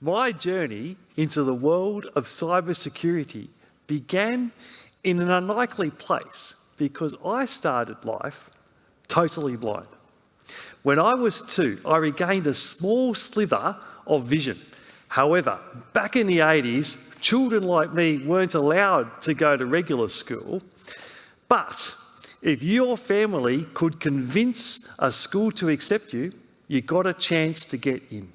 My journey into the world of cybersecurity began in an unlikely place because I started life totally blind. When I was 2, I regained a small sliver of vision. However, back in the 80s, children like me weren't allowed to go to regular school. But if your family could convince a school to accept you, you got a chance to get in.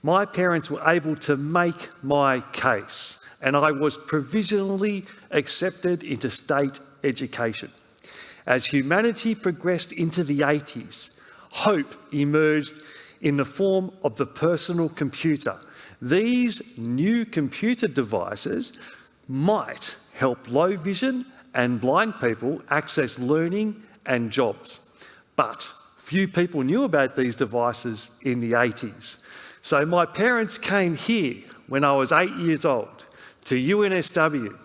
My parents were able to make my case, and I was provisionally accepted into state education. As humanity progressed into the 80s, hope emerged in the form of the personal computer. These new computer devices might help low vision and blind people access learning and jobs. But few people knew about these devices in the 80s. So my parents came here when I was 8 years old to UNSW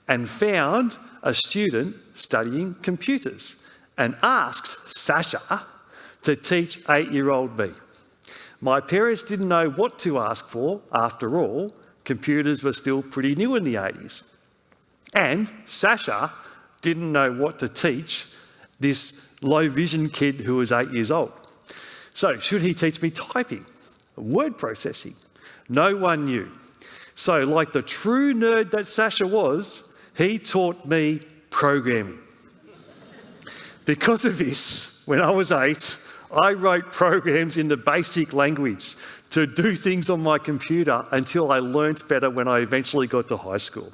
and found a student studying computers and asked Sasha to teach 8-year-old me. My parents didn't know what to ask for. After all, computers were still pretty new in the 80s. And Sasha didn't know what to teach this low vision kid who was 8 years old. So should he teach me typing? Word processing? No one knew. So like the true nerd that Sasha was, he taught me programming. Because of this, when I was 8, I wrote programs in the basic language to do things on my computer until I learnt better when I eventually got to high school.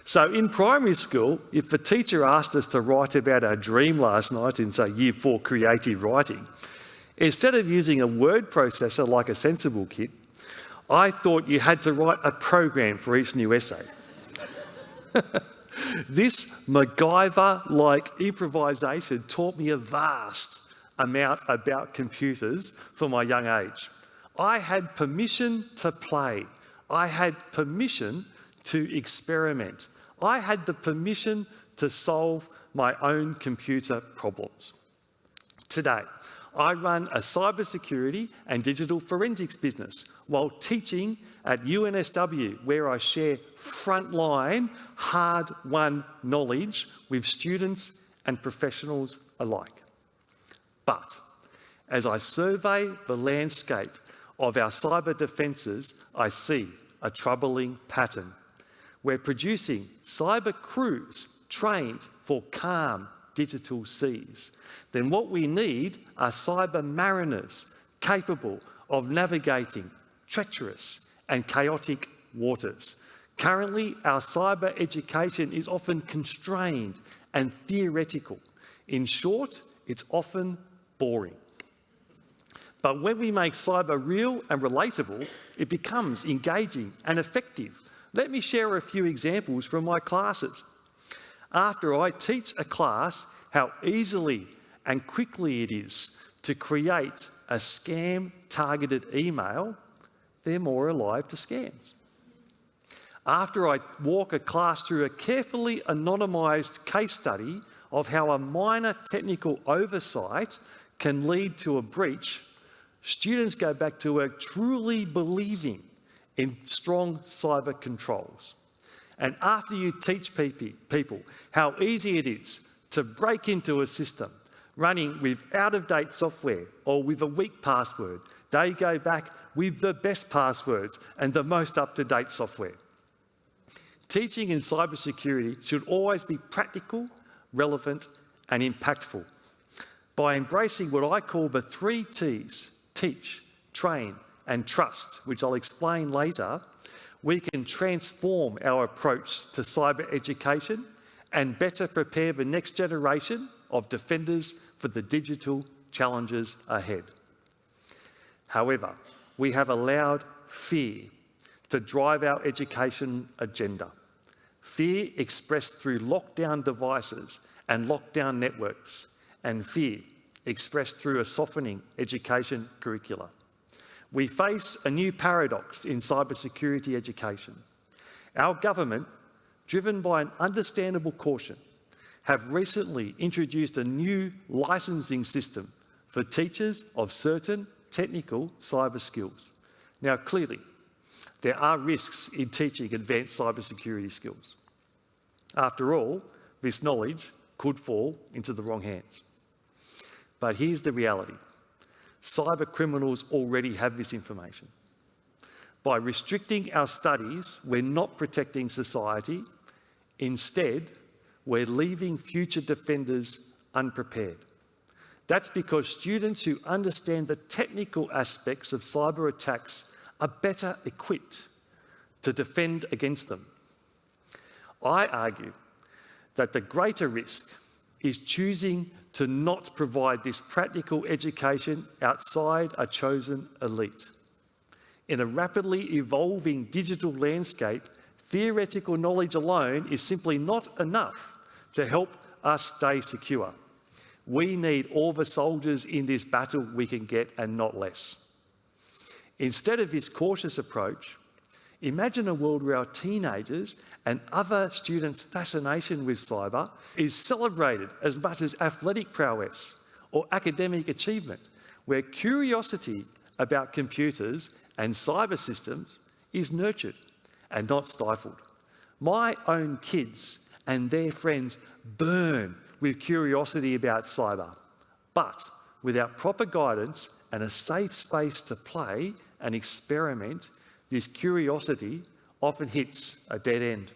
So in primary school, if the teacher asked us to write about our dream last night in, say, Year 4 creative writing, instead of using a word processor like a Sensible kit, I thought you had to write a program for each new essay. This MacGyver-like improvisation taught me a vast amount about computers for my young age. I had permission to play. I had permission to experiment. I had the permission to solve my own computer problems. Today, I run a cybersecurity and digital forensics business while teaching at UNSW, where I share frontline, hard-won knowledge with students and professionals alike. But as I survey the landscape of our cyber defences, I see a troubling pattern. We're producing cyber crews trained for calm digital seas. Then what we need are cyber mariners capable of navigating treacherous and chaotic waters. Currently, our cyber education is often constrained and theoretical. In short, it's often boring. But when we make cyber real and relatable, it becomes engaging and effective. Let me share a few examples from my classes. After I teach a class how easily and quickly it is to create a scam-targeted email, they're more alive to scams. After I walk a class through a carefully anonymised case study of how a minor technical oversight can lead to a breach, students go back to work truly believing in strong cyber controls. And after you teach people how easy it is to break into a system running with out-of-date software or with a weak password, they go back with the best passwords and the most up-to-date software. Teaching in cybersecurity should always be practical, relevant, and impactful. By embracing what I call the 3 T's, teach, train, and trust, which I'll explain later, we can transform our approach to cyber education and better prepare the next generation of defenders for the digital challenges ahead. However, we have allowed fear to drive our education agenda. Fear expressed through lockdown devices and lockdown networks, and fear expressed through a softening education curricula. We face a new paradox in cybersecurity education. Our government, driven by an understandable caution, have recently introduced a new licensing system for teachers of certain technical cyber skills. Now, clearly, there are risks in teaching advanced cybersecurity skills. After all, this knowledge could fall into the wrong hands. But here's the reality. Cyber criminals already have this information. By restricting our studies, we're not protecting society. Instead, we're leaving future defenders unprepared. That's because students who understand the technical aspects of cyber attacks are better equipped to defend against them. I argue that the greater risk is choosing to not provide this practical education outside a chosen elite. In a rapidly evolving digital landscape, theoretical knowledge alone is simply not enough to help us stay secure. We need all the soldiers in this battle we can get and not less. Instead of this cautious approach, imagine a world where our teenagers and other students' fascination with cyber is celebrated as much as athletic prowess or academic achievement, where curiosity about computers and cyber systems is nurtured and not stifled. My own kids and their friends burn with curiosity about cyber, but without proper guidance and a safe space to play and experiment, this curiosity often hits a dead end.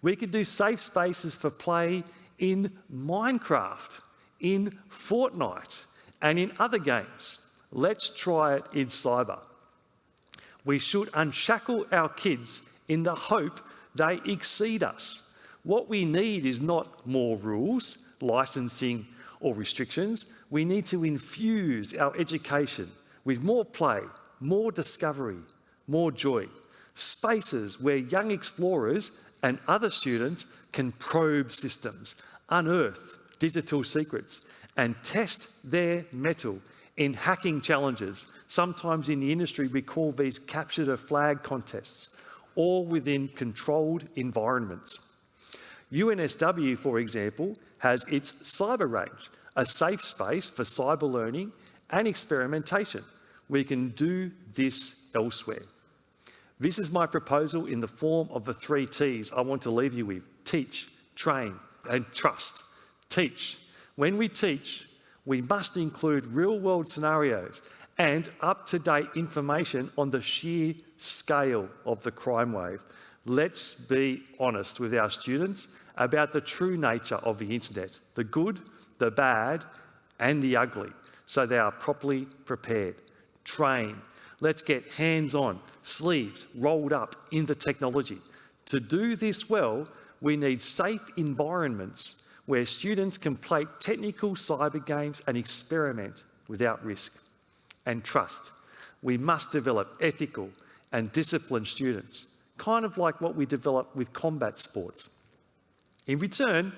We could do safe spaces for play in Minecraft, in Fortnite, and in other games. Let's try it in cyber. We should unshackle our kids in the hope they exceed us. What we need is not more rules, licensing, or restrictions. We need to infuse our education with more play, more discovery, more joy. Spaces where young explorers and other students can probe systems, unearth digital secrets, and test their mettle in hacking challenges. Sometimes in the industry we call these capture the flag contests, all within controlled environments. UNSW, for example, has its cyber range, a safe space for cyber learning and experimentation. We can do this elsewhere. This is my proposal in the form of the 3 T's I want to leave you with: teach, train, and trust. Teach. When we teach, we must include real-world scenarios and up-to-date information on the sheer scale of the crime wave. Let's be honest with our students about the true nature of the internet, the good, the bad, and the ugly, so they are properly prepared. Train. Let's get hands-on, sleeves rolled up in the technology. To do this well, we need safe environments where students can play technical cyber games and experiment without risk. And trust. We must develop ethical and disciplined students, kind of like what we develop with combat sports. In return,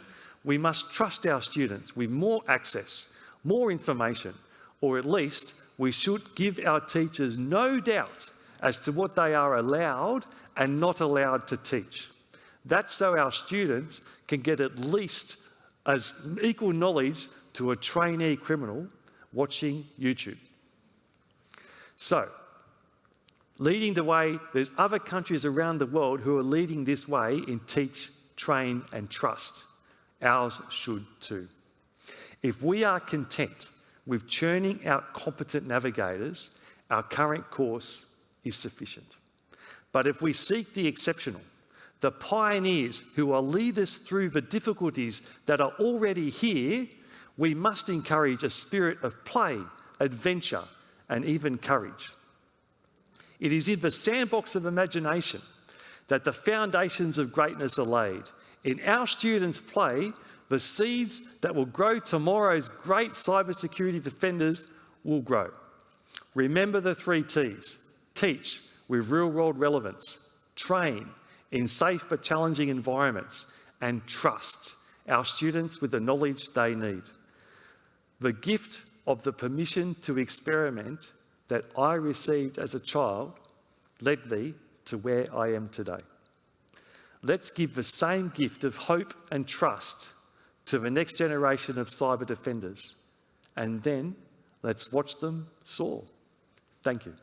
we must trust our students with more access, more information, or at least we should give our teachers no doubt as to what they are allowed and not allowed to teach. That's so our students can get at least as equal knowledge to a trainee criminal watching YouTube. So, leading the way, there's other countries around the world who are leading this way in teach, train, and trust. Ours should too. If we are content with churning out competent navigators, our current course is sufficient. But if we seek the exceptional, the pioneers who will lead us through the difficulties that are already here, we must encourage a spirit of play, adventure, and even courage. It is in the sandbox of imagination that the foundations of greatness are laid. In our students' play, the seeds that will grow tomorrow's great cybersecurity defenders will grow. Remember the 3 T's. Teach with real-world relevance. Train in safe but challenging environments. And trust our students with the knowledge they need. The gift of the permission to experiment that I received as a child led me to where I am today. Let's give the same gift of hope and trust to the next generation of cyber defenders, and then Let's watch them soar. Thank you.